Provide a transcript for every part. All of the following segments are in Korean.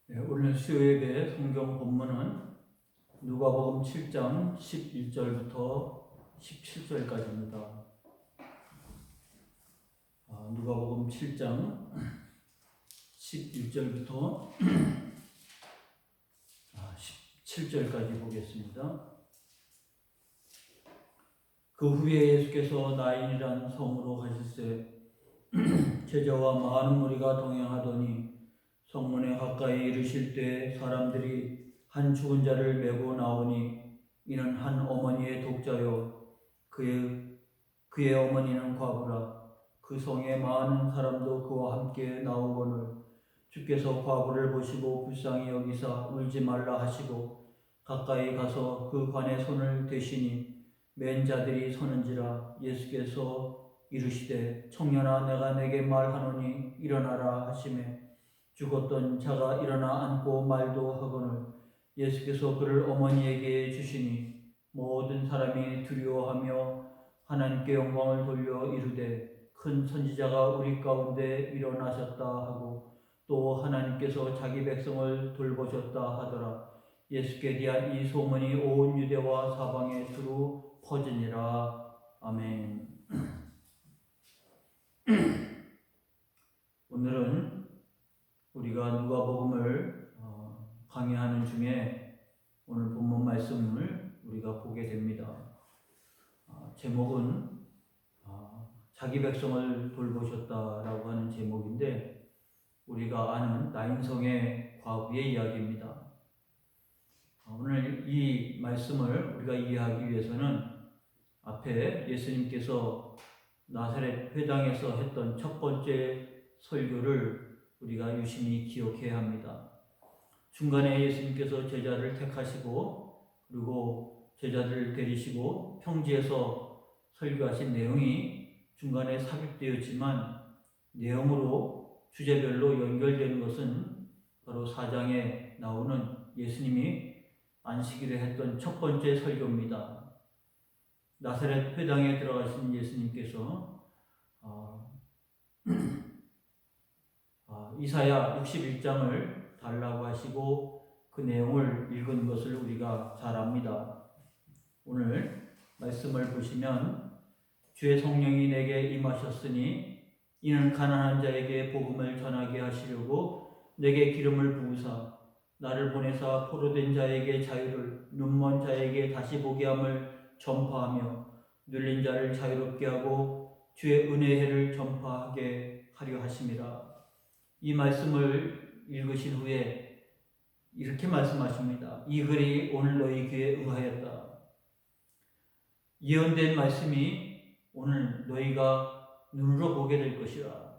오늘 수요예배 성경 본문은 누가복음 7장 11절부터 17절까지입니다. 누가복음 7장 11절부터 17절까지 보겠습니다. 그 후에 예수께서 나인이란 성으로 가실새 제자와 많은 무리가 동행하더니 성문에 가까이 이르실 때 사람들이 한 죽은 자를 메고 나오니 이는 한 어머니의 독자요 그의 어머니는 과부라. 그 성에 많은 사람도 그와 함께 나오거늘 주께서 과부를 보시고 불쌍히 여기사 울지 말라 하시고 가까이 가서 그 관에 손을 대시니 맨 자들이 서는지라. 예수께서 이르시되 청년아 내가 내게 말하노니 일어나라 하시매 죽었던 자가 일어나 앉고 말도 하거늘 예수께서 그를 어머니에게 주시니 모든 사람이 두려워하며 하나님께 영광을 돌려 이르되 큰 선지자가 우리 가운데 일어나셨다 하고 또 하나님께서 자기 백성을 돌보셨다 하더라. 예수께 대한 이 소문이 온 유대와 사방에 두루 퍼지니라. 아멘. 오늘은 우리가 누가복음을 강의하는 중에 오늘 본문 말씀을 우리가 보게 됩니다. 제목은 자기 백성을 돌보셨다라고 하는 제목인데 우리가 아는 나인성의 과부의 이야기입니다. 오늘 이 말씀을 우리가 이해하기 위해서는 앞에 예수님께서 나사렛 회당에서 했던 첫 번째 설교를 우리가 유심히 기억해야 합니다. 중간에 예수님께서 제자를 택하시고 그리고 제자들을 데리시고 평지에서 설교하신 내용이 중간에 삽입되었지만 내용으로 주제별로 연결되는 것은 바로 4장에 나오는 예수님이 안식일에 했던 첫 번째 설교입니다. 나사렛 회당에 들어가신 예수님께서 이사야 61장을 달라고 하시고 그 내용을 읽은 것을 우리가 잘 압니다. 오늘 말씀을 보시면 주의 성령이 내게 임하셨으니 이는 가난한 자에게 복음을 전하게 하시려고 내게 기름을 부으사 나를 보내사 포로된 자에게 자유를 눈먼 자에게 다시 보게 함을 전파하며 눌린 자를 자유롭게 하고 주의 은혜의 해를 전파하게 하려 하심이라. 이 말씀을 읽으신 후에 이렇게 말씀하십니다. 이 글이 오늘 너희 귀에 응하였다. 예언된 말씀이 오늘 너희가 눈으로 보게 될 것이라.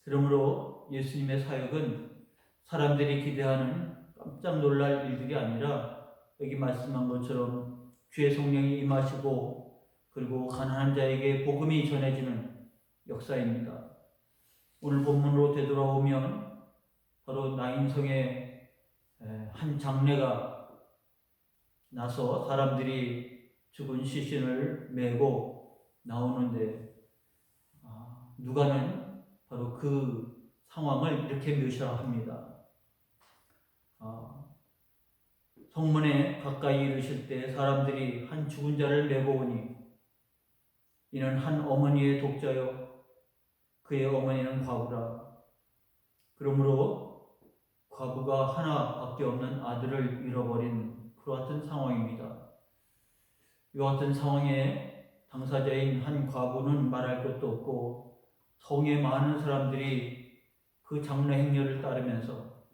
그러므로 예수님의 사역은 사람들이 기대하는 깜짝 놀랄 일들이 아니라 여기 말씀한 것처럼 주의 성령이 임하시고 그리고 가난한 자에게 복음이 전해지는 역사입니다. 오늘 본문으로 되돌아오면 바로 나인성의 한 장례가 나서 사람들이 죽은 시신을 메고 나오는데 누가는 바로 그 상황을 이렇게 묘사합니다. 성문에 가까이 이르실 때 사람들이 한 죽은 자를 메고 오니 이는 한 어머니의 독자요 그의 어머니는 과부라. 그러므로 과부가 하나밖에 없는 아들을 잃어버린 그와 같은 상황입니다. 이와 같은 상황에 당사자인 한 과부는 말할 것도 없고 성에 많은 사람들이 그 장례 행렬을 따르면서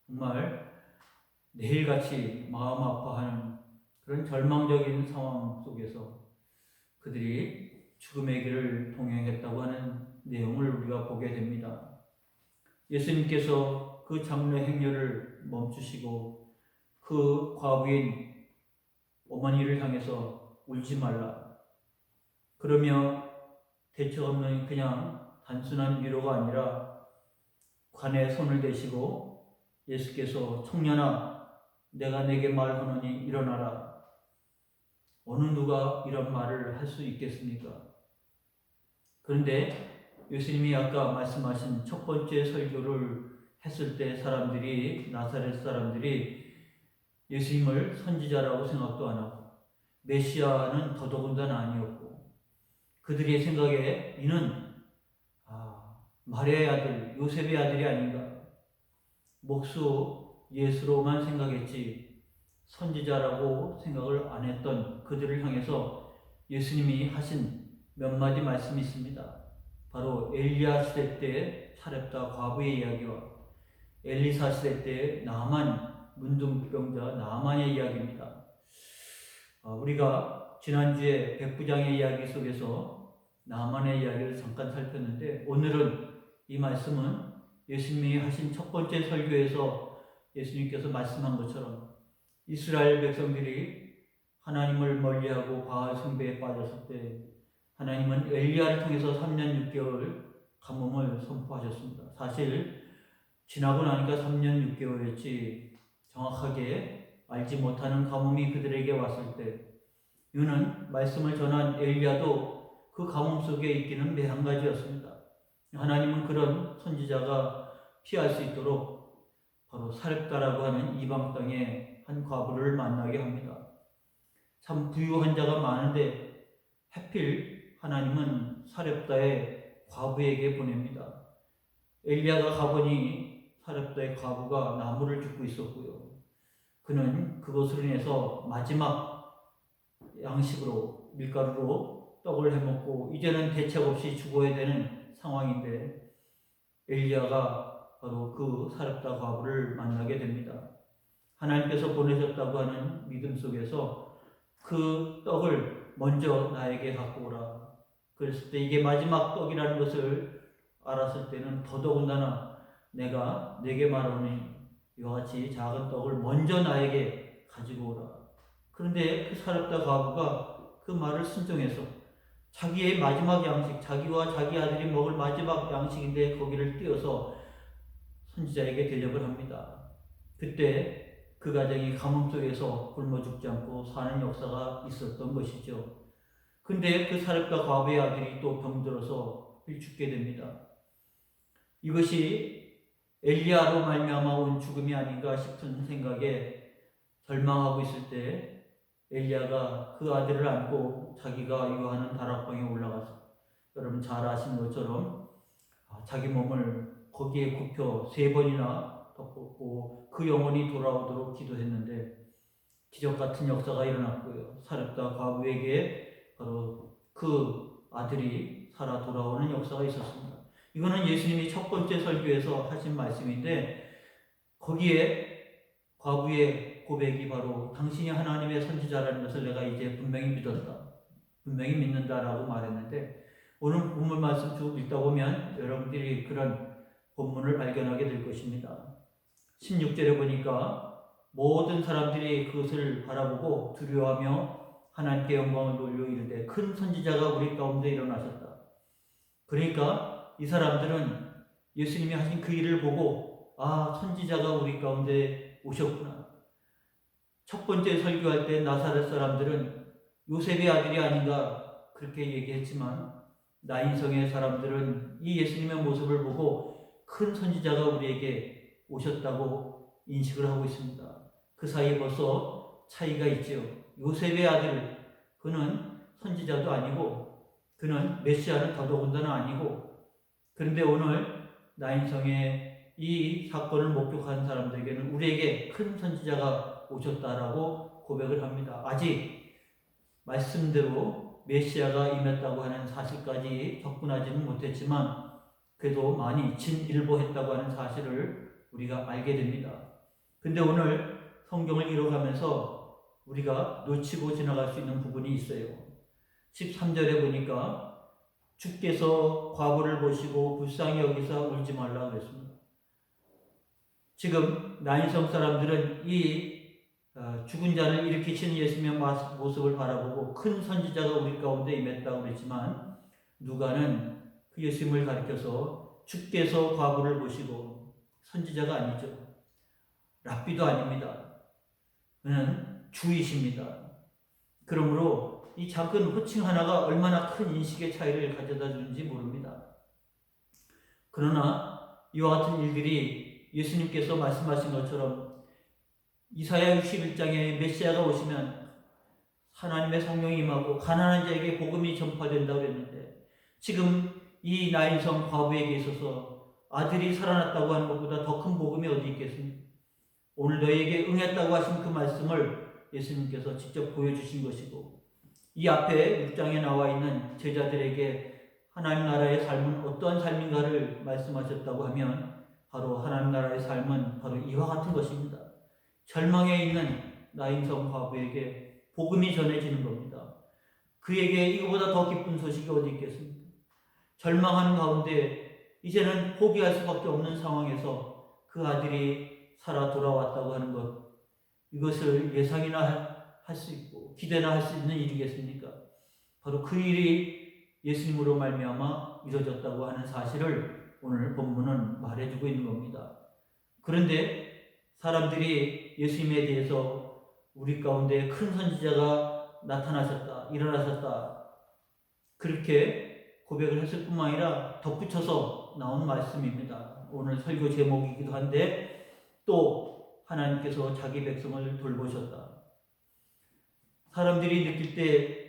정말 내일같이 마음 아파하는 그런 절망적인 상황 속에서 그들이 죽음의 길을 동행했다고 하는 내용을 우리가 보게 됩니다. 예수님께서 그 장례 행렬을 멈추시고 그 과부인 어머니를 향해서 울지 말라. 그러며 대책 없는 그냥 단순한 위로가 아니라 관에 손을 대시고 예수께서 청년아 내가 내게 말하노니 일어나라. 어느 누가 이런 말을 할 수 있겠습니까? 그런데 예수님이 아까 말씀하신 첫 번째 설교를 했을 때 나사렛 사람들이 예수님을 선지자라고 생각도 안 하고 메시아는 더더군다나 아니었고, 그들의 생각에 이는 마리아의 아들, 요셉의 아들이 아닌가, 목수 예수로만 생각했지 선지자라고 생각을 안 했던 그들을 향해서 예수님이 하신 몇 마디 말씀이 있습니다. 바로 엘리야 시대 때 사렙다 과부의 이야기와 엘리사 시대 때 나만 문둥병자 나만의 이야기입니다. 우리가 지난주에 백부장의 이야기 속에서 나만의 이야기를 잠깐 살폈는데, 오늘은 이 말씀은 예수님이 하신 첫 번째 설교에서 예수님께서 말씀한 것처럼 이스라엘 백성들이 하나님을 멀리하고 바알 숭배에 빠졌을 때 하나님은 엘리야를 통해서 3년 6개월 가뭄을 선포하셨습니다. 사실 지나고 나니까 3년 6개월이었지 정확하게 알지 못하는 가뭄이 그들에게 왔을 때, 이는 말씀을 전한 엘리야도 그 가뭄 속에 있기는 매한가지였습니다. 하나님은 그런 선지자가 피할 수 있도록 바로 사렙다라고 하는 이방 땅에 한 과부를 만나게 합니다. 참 부유한 자가 많은데 하필 하나님은 사렙다의 과부에게 보냅니다. 엘리야가 가보니 사렙다의 과부가 나무를 줍고 있었고요. 그는 그것으로 인해서 마지막 양식으로 밀가루로 떡을 해먹고 이제는 대책 없이 죽어야 되는 상황인데, 엘리야가 바로 그 사렙다 과부를 만나게 됩니다. 하나님께서 보내셨다고 하는 믿음 속에서 그 떡을 먼저 나에게 갖고 오라. 그랬을 때 이게 마지막 떡이라는 것을 알았을 때는 더더군다나 내가 내게 말하니 이와 같이 작은 떡을 먼저 나에게 가지고 오라. 그런데 그 사렙다 과부가 그 말을 순종해서 자기의 마지막 양식, 자기와 자기 아들이 먹을 마지막 양식인데 거기를 띄어서 선지자에게 대접을 합니다. 그때 그 가정이 가뭄 속에서 굶어 죽지 않고 사는 역사가 있었던 것이죠. 근데 그 사렙다 과부의 아들이 또 병들어서 죽게 됩니다. 이것이 엘리야로 말미암아 온 죽음이 아닌가 싶은 생각에 절망하고 있을 때 엘리야가 그 아들을 안고 자기가 유하는 다락방에 올라가서, 여러분 잘 아시는 것처럼 자기 몸을 거기에 굽혀 3번이나 덮었고 그 영혼이 돌아오도록 기도했는데 기적 같은 역사가 일어났고요. 사렙다 과부에게 바로 그 아들이 살아 돌아오는 역사가 있었습니다. 이거는 예수님이 첫 번째 설교에서 하신 말씀인데, 거기에 과부의 고백이 바로 당신이 하나님의 선지자라는 것을 내가 이제 분명히 믿었다, 분명히 믿는다라고 말했는데, 오늘 본문 말씀 쭉 읽다 보면 여러분들이 그런 본문을 발견하게 될 것입니다. 16절에 보니까 모든 사람들이 그것을 바라보고 두려워하며 하나님께 영광을 돌려 이르되 큰 선지자가 우리 가운데 일어나셨다. 그러니까 이 사람들은 예수님이 하신 그 일을 보고 선지자가 우리 가운데 오셨구나. 첫 번째 설교할 때 나사렛 사람들은 요셉의 아들이 아닌가 그렇게 얘기했지만, 나인성의 사람들은 이 예수님의 모습을 보고 큰 선지자가 우리에게 오셨다고 인식을 하고 있습니다. 그 사이에 벌써 차이가 있죠. 요셉의 아들, 그는 선지자도 아니고 그는 메시아는 더더군다나 아니고, 그런데 오늘 나인성의 이 사건을 목격한 사람들에게는 우리에게 큰 선지자가 오셨다라고 고백을 합니다. 아직 말씀대로 메시아가 임했다고 하는 사실까지 접근하지는 못했지만 그래도 많이 진일보했다고 하는 사실을 우리가 알게 됩니다. 근데 오늘 성경을 읽어가면서 우리가 놓치고 지나갈 수 있는 부분이 있어요. 13절에 보니까 주께서 과부를 보시고 불쌍히 여기사 울지 말라 그랬습니다. 지금 나인성 사람들은 이 죽은 자를 일으키신 예수님의 모습을 바라보고 큰 선지자가 우리 가운데 임했다고 그랬지만, 누가는 그 예수님을 가리켜서 주께서 과부를 보시고, 선지자가 아니죠. 랍비도 아닙니다. 그는 주이십니다. 그러므로 이 작은 호칭 하나가 얼마나 큰 인식의 차이를 가져다 주는지 모릅니다. 그러나 이와 같은 일들이 예수님께서 말씀하신 것처럼 이사야 61장에 메시아가 오시면 하나님의 성령이 임하고 가난한 자에게 복음이 전파된다고 그랬는데, 지금 이 나인성 과부에게 있어서 아들이 살아났다고 하는 것보다 더 큰 복음이 어디 있겠습니까? 오늘 너희에게 응했다고 하신 그 말씀을 예수님께서 직접 보여주신 것이고, 이 앞에 6장에 나와 있는 제자들에게 하나님 나라의 삶은 어떠한 삶인가를 말씀하셨다고 하면, 바로 하나님 나라의 삶은 바로 이와 같은 것입니다. 절망에 있는 나인성 과부에게 복음이 전해지는 겁니다. 그에게 이거보다 더 기쁜 소식이 어디 있겠습니까? 절망하는 가운데 이제는 포기할 수밖에 없는 상황에서 그 아들이 살아 돌아왔다고 하는 것, 이것을 예상이나 할 수 있고 기대나 할 수 있는 일이겠습니까? 바로 그 일이 예수님으로 말미암아 이루어졌다고 하는 사실을 오늘 본문은 말해주고 있는 겁니다. 그런데 사람들이 예수님에 대해서 우리 가운데 큰 선지자가 나타나셨다, 일어나셨다, 그렇게 고백을 했을 뿐만 아니라 덧붙여서 나온 말씀입니다. 오늘 설교 제목이기도 한데, 또 하나님께서 자기 백성을 돌보셨다. 사람들이 느낄 때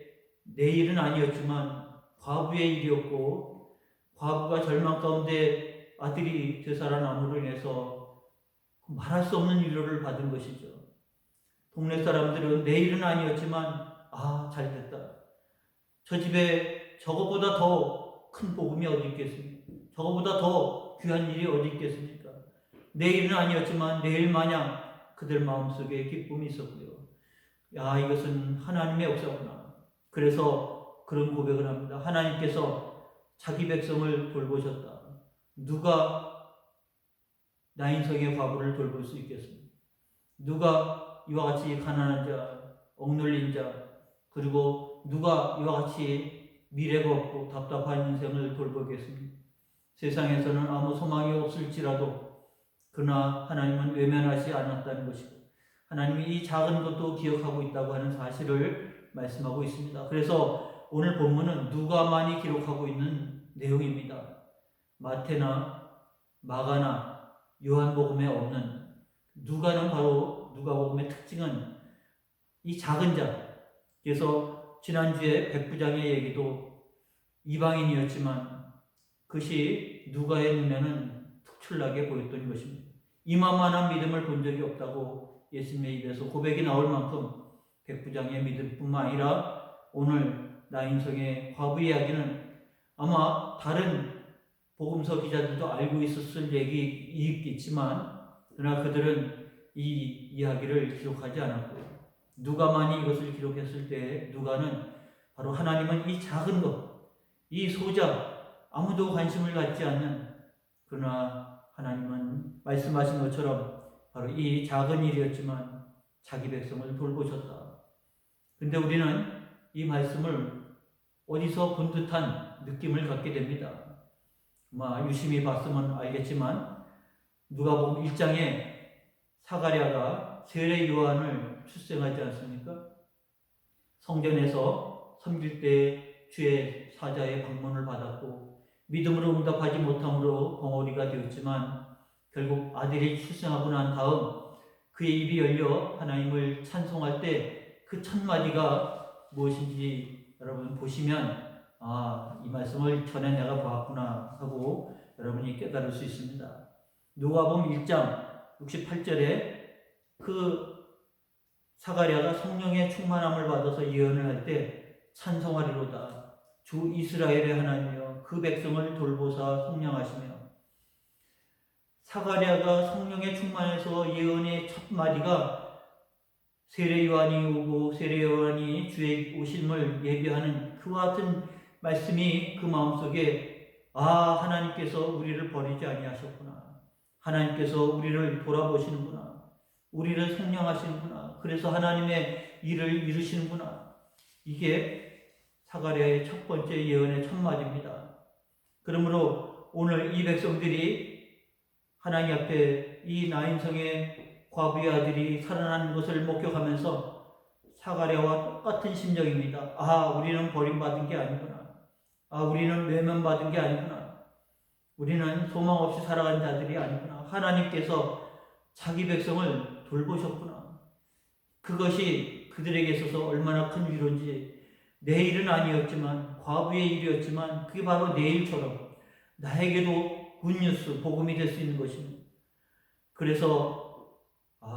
내 일은 아니었지만 과부의 일이었고, 과부가 절망 가운데 아들이 되살아남으로 인해서 말할 수 없는 위로를 받은 것이죠. 동네 사람들은 내 일은 아니었지만 잘됐다, 저 집에 저거보다 더 큰 복음이 어디 있겠습니까? 저거보다 더 귀한 일이 어디 있겠습니까? 내 일은 아니었지만 내일 마냥 그들 마음속에 기쁨이 있었고요. 이것은 하나님의 역사구나. 그래서 그런 고백을 합니다. 하나님께서 자기 백성을 돌보셨다. 누가 나인성의 과부를 돌볼 수 있겠습니까? 누가 이와 같이 가난한 자, 억눌린 자, 그리고 누가 이와 같이 미래가 없고 답답한 인생을 돌보겠습니까? 세상에서는 아무 소망이 없을지라도 그러나 하나님은 외면하지 않았다는 것이고, 하나님이 이 작은 것도 기억하고 있다고 하는 사실을 말씀하고 있습니다. 그래서 오늘 본문은 누가만이 기록하고 있는 내용입니다. 마태나 마가나 요한복음에 없는, 누가는 바로 누가복음의 특징은 이 작은 자. 그래서 지난주에 백부장의 얘기도 이방인이었지만 그것이 누가의 눈에는 특출나게 보였던 것입니다. 이만한 믿음을 본 적이 없다고 예수님의 입에서 고백이 나올 만큼 백부장의 믿음뿐만 아니라 오늘 나인성의 과부 이야기는 아마 다른 복음서 기자들도 알고 있었을 얘기이겠지만, 그러나 그들은 이 이야기를 기록하지 않았고요. 누가만이 이것을 기록했을 때 누가는 바로 하나님은 이 작은 것, 이 소자, 아무도 관심을 갖지 않는, 그러나 하나님은 말씀하신 것처럼 바로 이 작은 일이었지만 자기 백성을 돌보셨다. 그런데 우리는 이 말씀을 어디서 본 듯한 느낌을 갖게 됩니다. 유심히 봤으면 알겠지만 누가복음 1장에 사가랴가 세례 요한을 출생하지 않습니까? 성전에서 섬길 때 주의 사자의 방문을 받았고 믿음으로 응답하지 못함으로 벙어리가 되었지만, 결국 아들이 출생하고 난 다음 그의 입이 열려 하나님을 찬송할 때 그 첫 마디가 무엇인지 여러분 보시면 이 말씀을 전에 내가 보았구나 하고 여러분이 깨달을 수 있습니다. 누가복음 1장 68절에 그 사가랴가 성령의 충만함을 받아서 예언을 할 때 찬송하리로다. 주 이스라엘의 하나님이여 그 백성을 돌보사 속량하시며. 사가랴가 성령의 충만해서 예언의 첫 마디가 세례 요한이 오고 세례 요한이 주의 오심을 예비하는 그와 같은 말씀이 그 마음속에 하나님께서 우리를 버리지 아니하셨구나. 하나님께서 우리를 돌아보시는구나. 우리를 속량하시는구나. 그래서 하나님의 일을 이루시는구나. 이게 사가랴의 첫 번째 예언의 첫 마디입니다. 그러므로 오늘 이 백성들이 하나님 앞에 이 나인성의 과부의 아들이 살아나는 것을 목격하면서 사가랴와 똑같은 심정입니다. 우리는 버림받은 게 아니구나. 우리는 외면받은 게 아니구나. 우리는 소망 없이 살아간 자들이 아니구나. 하나님께서 자기 백성을 돌보셨구나. 그것이 그들에게 있어서 얼마나 큰 위로인지, 내 일은 아니었지만, 과부의 일이었지만 그게 바로 내 일처럼 나에게도 굿뉴스, 복음이 될 수 있는 것입니다. 그래서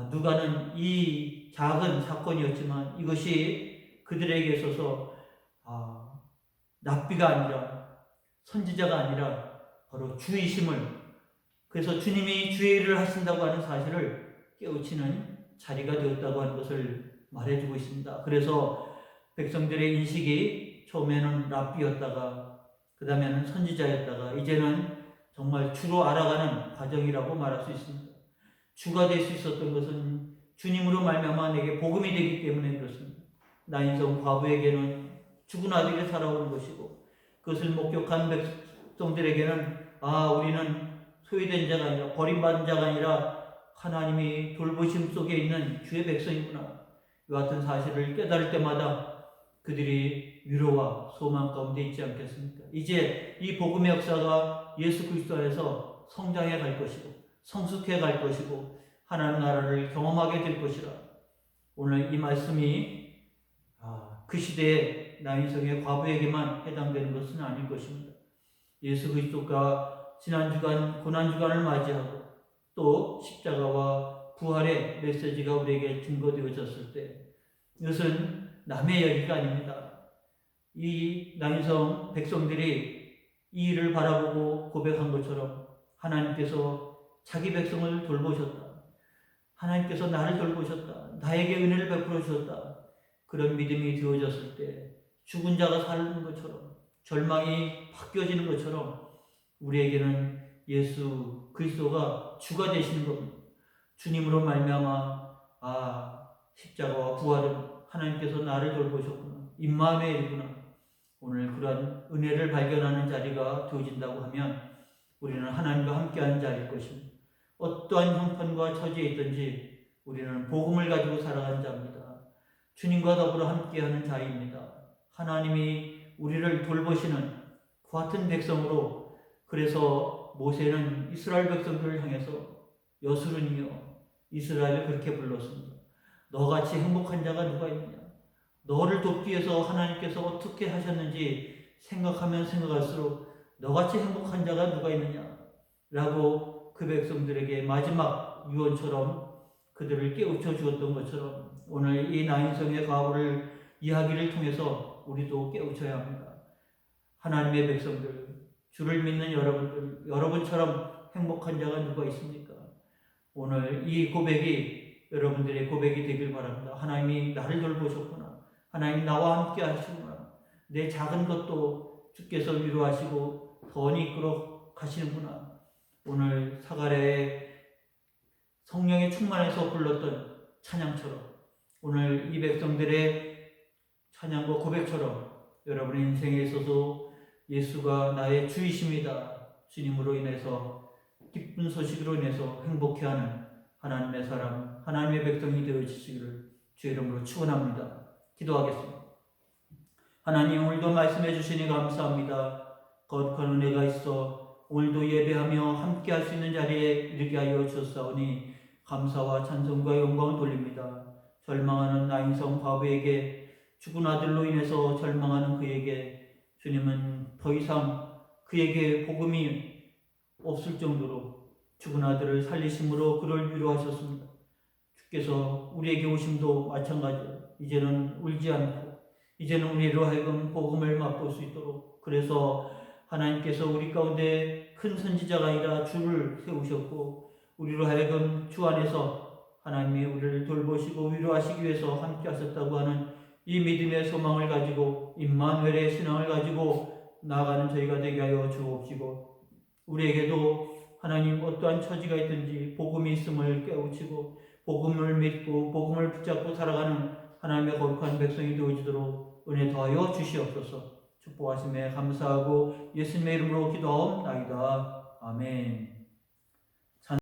누가는 이 작은 사건이었지만 이것이 그들에게 있어서 랍비가 아니라, 선지자가 아니라 바로 주이심을, 그래서 주님이 주의 일을 하신다고 하는 사실을 깨우치는 자리가 되었다고 하는 것을 말해주고 있습니다. 그래서 백성들의 인식이 처음에는 랍비였다가 그 다음에는 선지자였다가 이제는 정말 주로 알아가는 과정이라고 말할 수 있습니다. 주가 될 수 있었던 것은 주님으로 말미암아 내게 복음이 되기 때문에 그렇습니다. 나인성 과부에게는 죽은 아들이 살아오는 것이고, 그것을 목격한 백성들에게는 우리는 소외된 자가 아니라, 버림받은 자가 아니라 하나님이 돌보심 속에 있는 주의 백성이구나, 이와 같은 사실을 깨달을 때마다 그들이 위로와 소망 가운데 있지 않겠습니까? 이제 이 복음의 역사가 예수 그리스도 안에서 성장해 갈 것이고 성숙해 갈 것이고 하나님 나라를 경험하게 될 것이라. 오늘 이 말씀이 그 시대의 나인성의 과부에게만 해당되는 것은 아닐 것입니다. 예수 그리스도가 지난주간 고난주간을 맞이하고 또 십자가와 부활의 메시지가 우리에게 증거되어졌을 때 이것은 남의 이야기가 아닙니다. 이 나인성 백성들이 이 일을 바라보고 고백한 것처럼 하나님께서 자기 백성을 돌보셨다, 하나님께서 나를 돌보셨다, 나에게 은혜를 베풀어 주셨다, 그런 믿음이 되어졌을 때 죽은 자가 사는 것처럼, 절망이 바뀌어지는 것처럼 우리에게는 예수 그리스도가 주가 되시는 겁니다. 주님으로 말미암아 십자가와 부활은 하나님께서 나를 돌보셨구나, 임마누엘이구나, 오늘 그러한 은혜를 발견하는 자리가 되어진다고 하면 우리는 하나님과 함께하는 자리일 것입니다. 어떠한 형편과 처지에 있든지 우리는 복음을 가지고 살아가는 자입니다. 주님과 더불어 함께하는 자입니다. 하나님이 우리를 돌보시는 그 같은 백성으로, 그래서 모세는 이스라엘 백성들을 향해서 여수르니여 이스라엘을 그렇게 불렀습니다. 너같이 행복한 자가 누가 있느냐? 너를 돕기 위해서 하나님께서 어떻게 하셨는지 생각하면 생각할수록 너같이 행복한 자가 누가 있느냐? 라고 그 백성들에게 마지막 유언처럼 그들을 깨우쳐 주었던 것처럼 오늘 이 나인성의 과부를 이야기를 통해서 우리도 깨우쳐야 합니다. 하나님의 백성들, 주를 믿는 여러분들, 여러분처럼 행복한 자가 누가 있습니까? 오늘 이 고백이 여러분들의 고백이 되길 바랍니다. 하나님이 나를 돌보셨구나, 하나님 나와 함께 하시구나, 내 작은 것도 주께서 위로하시고 더 이끌어 가시는구나. 오늘 사가랴의 성령의 충만해서 불렀던 찬양처럼 오늘 이 백성들의 찬양과 고백처럼 여러분의 인생에 있어서 예수가 나의 주이십니다, 주님으로 인해서 기쁜 소식으로 인해서 행복해하는 하나님의 사람, 하나님의 백성이 되어지시기를 주의 이름으로 축원합니다. 기도하겠습니다. 하나님, 오늘도 말씀해 주시니 감사합니다. 거룩한 은혜가 있어 오늘도 예배하며 함께 할 수 있는 자리에 이르게 하여 주셨사오니 감사와 찬송과 영광을 돌립니다. 절망하는 나인성 과부에게, 죽은 아들로 인해서 절망하는 그에게 주님은 더 이상 그에게 복음이 없을 정도로 죽은 아들을 살리심으로 그를 위로하셨습니다. 주께서 우리에게 오심도 마찬가지로 이제는 울지 않고 이제는 우리로 하여금 복음을 맛볼 수 있도록, 그래서 하나님께서 우리 가운데 큰 선지자가 아니라 주를 세우셨고 우리로 하여금 주 안에서 하나님이 우리를 돌보시고 위로하시기 위해서 함께 하셨다고 하는 이 믿음의 소망을 가지고 임마누엘의 신앙을 가지고 나아가는 저희가 되게 하여 주옵시고, 우리에게도 하나님 어떠한 처지가 있든지 복음이 있음을 깨우치고 복음을 믿고 복음을 붙잡고 살아가는 하나님의 거룩한 백성이 되어지도록 은혜 더하여 주시옵소서. 축복하심에 감사하고 예수님의 이름으로 기도하옵나이다. 아멘.